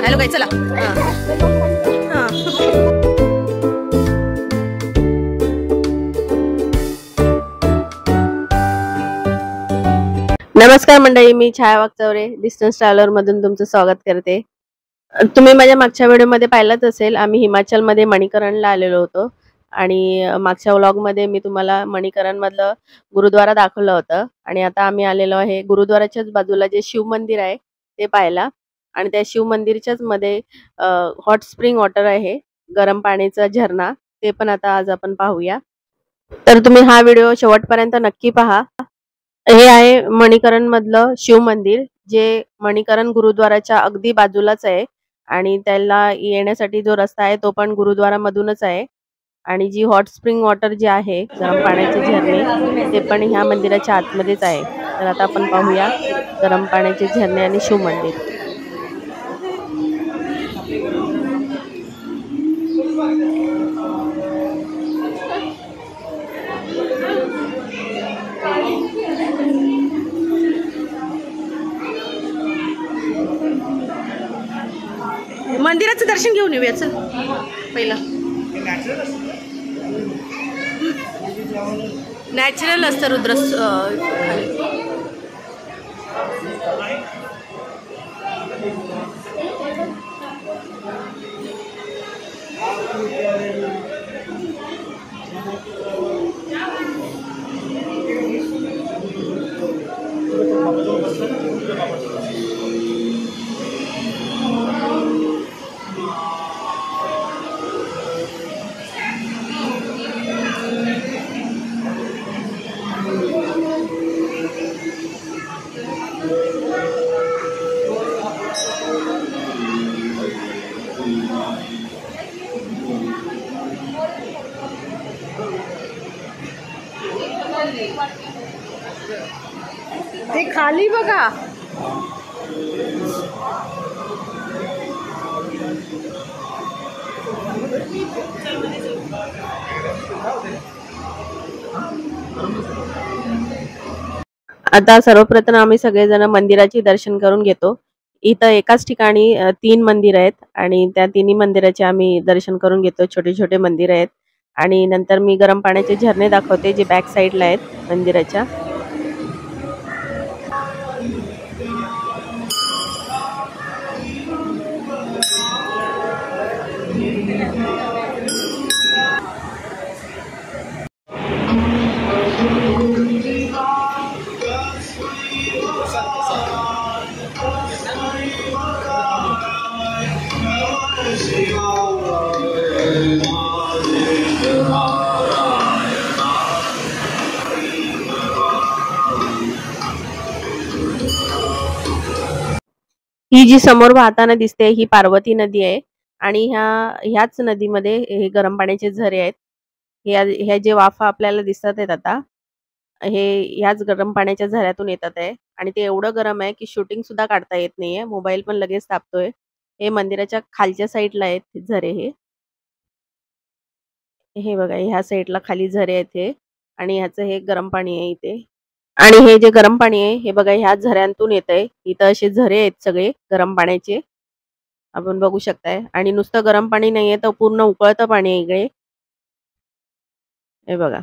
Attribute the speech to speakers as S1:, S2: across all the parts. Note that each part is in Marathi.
S1: हॅलो काय चला नमस्कार मंडळी, मी छाया वागचौरे डिस्टन्स ट्रॅव्हलर मधून तुमचं स्वागत करते। तुम्ही माझ्या मागच्या व्हिडिओमध्ये पाहिलंच असेल, आम्ही हिमाचलमध्ये मणिकरणला आलेलो होतो आणि मागच्या व्लॉगमध्ये मी तुम्हाला मणिकरण मधलं गुरुद्वारा दाखवलं होतं आणि आता आम्ही आलेलो आहे गुरुद्वाराच्याच बाजूला जे शिव मंदिर आहे ते पाहायला। आणि त्या शिव मंदिरच्याच मध्ये हॉट स्प्रिंग वॉटर आहे, गरम पाण्याचा झरणा, ते पण आता आज आपण पाहूया। तर तुम्ही हा व्हिडिओ शेवटपर्यंत नक्की पहा। हे आहे मणिकरण मधलं शिव मंदिर, जे मणिकरण गुरुद्वाराच्या अगदी बाजूलाच आहे आणि त्याला येण्यासाठी जो रस्ता आहे तो पण गुरुद्वारा मधूनच आहे। आणि जी हॉट स्प्रिंग वॉटर जे आहे, गरम पाण्याचे झरणे, ते पण ह्या मंदिराच्या आतमध्येच आहे। तर आता आपण पाहूया गरम पाण्याचे झरणे आणि शिव मंदिर। मंदिराचं दर्शन घेऊन येऊया चल पहिला। नॅचरल असतं रुद्र ते खाली बघा। आता सर्वप्रथम आम्ही सगळेजण मंदिराचे दर्शन करून घेतो। इथं एकाच ठिकाणी 3 मंदिर आहेत आणि त्या तिन्ही मंदिराचे आम्ही दर्शन करून घेतो। छोटे छोटे मंदिर आहेत आणि नंतर मी गरम पाण्याचे झरणे दाखवते जे बॅक साईडला आहेत मंदिराच्या। ही जी समोर वाहताना दिसते ही पार्वती नदी आहे आणि ह्याच नदीमध्ये हे गरम पाण्याचे झरे आहेत। ह्या जे वाफा आपल्याला दिसतात आहेत आता, हे ह्याच गरम पाण्याच्या झऱ्यातून येतात आहे आणि ते एवढं गरम आहे की शूटिंग सुद्धा काढता येत नाहीये, मोबाईल पण लगेच तापतोय। हे मंदिराच्या खालच्या साईडला आहेत झरे हे बघा, ह्या साईडला खाली झरे आहेत हे, आणि ह्याचं हे गरम पाणी आहे इथे। आणि हे जे गरम पाणी आहे हे बघा ह्या झऱ्यांतून येतंय। इथं असे झरे आहेत सगळे गरम पाण्याचे, आपण बघू शकताय। आणि नुसतं गरम पाणी नाहीये, तर पूर्ण उकळतं पाणी आहे इकडे, हे बघा।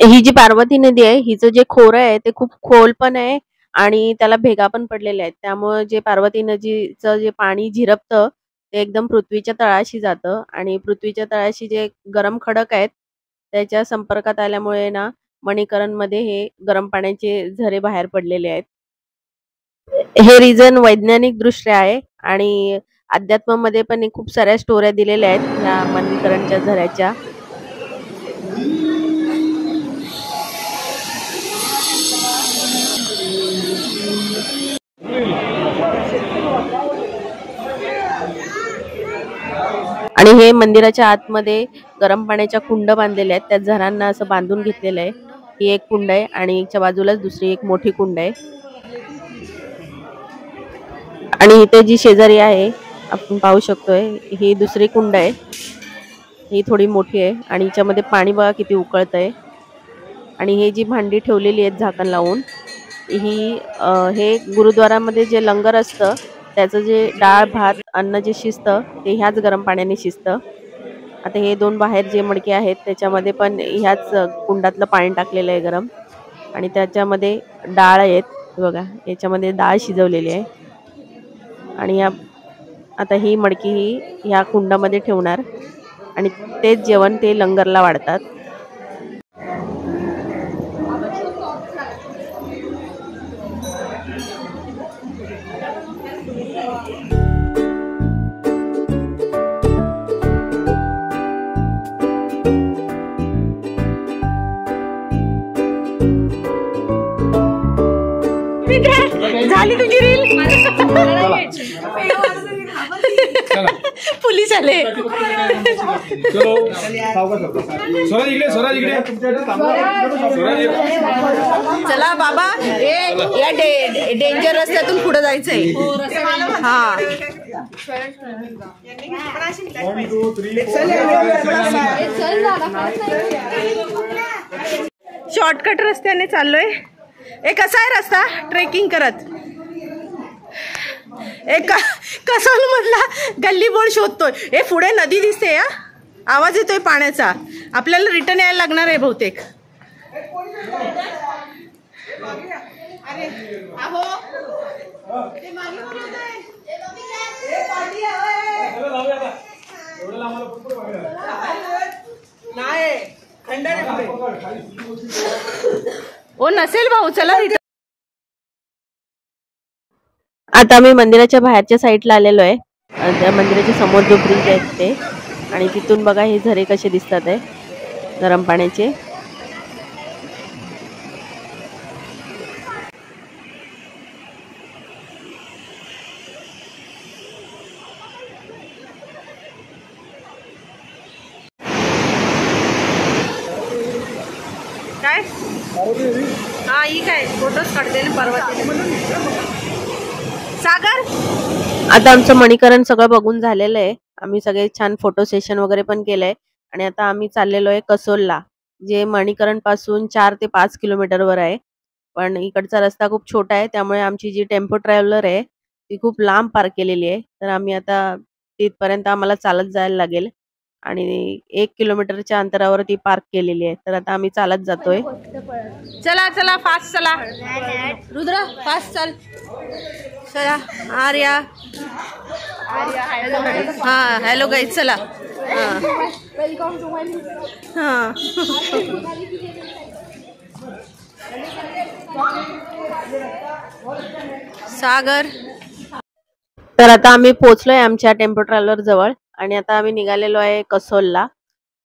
S1: ही जी पार्वती नदी आहे हिचं जे खोरं आहे ते खूप खोल पण आहे आणि त्याला भेगा पण पडलेल्या आहेत, त्यामुळे जे पार्वती नदीचं जे पाणी झिरपतं ते एकदम पृथ्वीच्या तळाशी जातं आणि पृथ्वीच्या तळाशी जे गरम खडक आहेत त्याच्या संपर्कात आल्यामुळे ना मणिकरण मध्ये हे गरम पाण्याचे झरे बाहेर पडलेले आहेत। हे रिझन वैज्ञानिक दृष्ट्या आहे आणि अध्यात्मामध्ये पण खूप साऱ्या स्टोऱ्या दिलेल्या आहेत ह्या मणिकरणच्या झऱ्याच्या। आणि हे मंदिराच्या आतमध्ये गरम पाण्याच्या कुंड बांधलेल्या आहेत, त्या झरांना असं बांधून घेतलेलं आहे। ही एक कुंड आहे आणि याच्या बाजूलाच दुसरी एक मोठी कुंड आहे। आणि इथे जी शेजारी आहे आपण पाहू शकतोय ही दुसरी कुंड आहे, ही थोडी मोठी आहे आणि याच्यामध्ये पाणी बघा किती उकळतंय। आणि हे जी भांडी ठेवलेली आहेत झाकण लावून, ही हे गुरुद्वारामध्ये जे लंगर असतं त्याचं जे डाळ भात अन्न जे शिजतं ते ह्याच गरम पाण्याने शिजतं. आता हे 2 बाहेर जे मडके आहेत त्याच्यामध्ये पण ह्याच कुंडातलं पाणी टाकलेलं आहे गरम आणि त्याच्यामध्ये डाळ आहेत. बघा याच्यामध्ये डाळ शिजवलेली आहे आणि आता ही मडकी ही ह्या कुंडामध्ये ठेवणार आणि तेच जेवण ते लंगरला वाढतात. झाली तुझी रील. पोलीस आले. चला बाबा या डेंजर रस्त्यातून पुढे जायचंय. हा शॉर्टकट रस्त्याने चाललोय. कसा आहे रस्ता ट्रेकिंग करत. कसोल मधला गल्ली बोर्ड शोधतोय. हे पुढे नदी दिसते. आवाज येतोय पाण्याचा. आपल्याला रिटर्न यायला लागणार आहे बहुतेक. ओ नसेल भाऊ. चला रिटर्न. आता आम्ही मंदिराच्या बाहेरच्या साईडला आलेलो आहे. त्या मंदिराच्या समोर जो ब्रिज आहे ते आणि तिथून बघा हे झरे कसे दिसतात आहे गरम पाण्याचे. काय हा ही काय फोटोज काढते ना पर्वत सागर. आता आमचं मणीकरण सगळं बघून झालेलं आहे. आम्ही सगळे छान फोटो सेशन वगैरे पण केलंय आणि आता आम्ही चाललेलो आहे कसोलला, जे मणीकरण पासून 4 ते 5 किलोमीटरवर आहे. पण इकडचा रस्ता खूप छोटा आहे त्यामुळे आमची जी टेम्पो ट्रॅव्हलर आहे ती खूप लांब पार्क केलेली आहे. तर आम्ही आता तिथपर्यंत आम्हाला चालत जायला लागेल आणि 1 किलोमीटरच्या अंतरावर ती पार्क केलेली आहे. तर आता आम्ही चालत जातोय. चला चला फास्ट चला. रुद्र फास्ट चल. चला आर्या. हा हॅलो गाईज चला. वेलकम टू माय. हा सागर. तर आता आम्ही पोहोचलोय आमच्या टेम्पो ट्रॅव्हलर जवळ आणि आता आम्ही निघालेलो आहे कसोलला.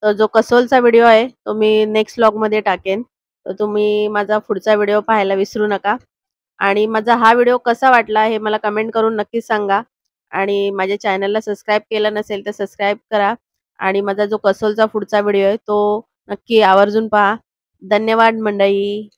S1: तर जो कसोलचा व्हिडिओ आहे तो मी नेक्स्ट व्लॉग मध्ये टाकेन. तर तुम्ही माझा पुढचा व्हिडिओ पाहायला विसरू नका आणि माझा हा व्हिडिओ कसा वाटला हे मला कमेंट करून नक्की सांगा आणि माझ्या चॅनलला सबस्क्राईब केलं नसेल तर सबस्क्राईब करा आणि माझा जो कसोलचा पुढचा व्हिडिओ आहे तो नक्की आवर्जून पहा. धन्यवाद मंडळी.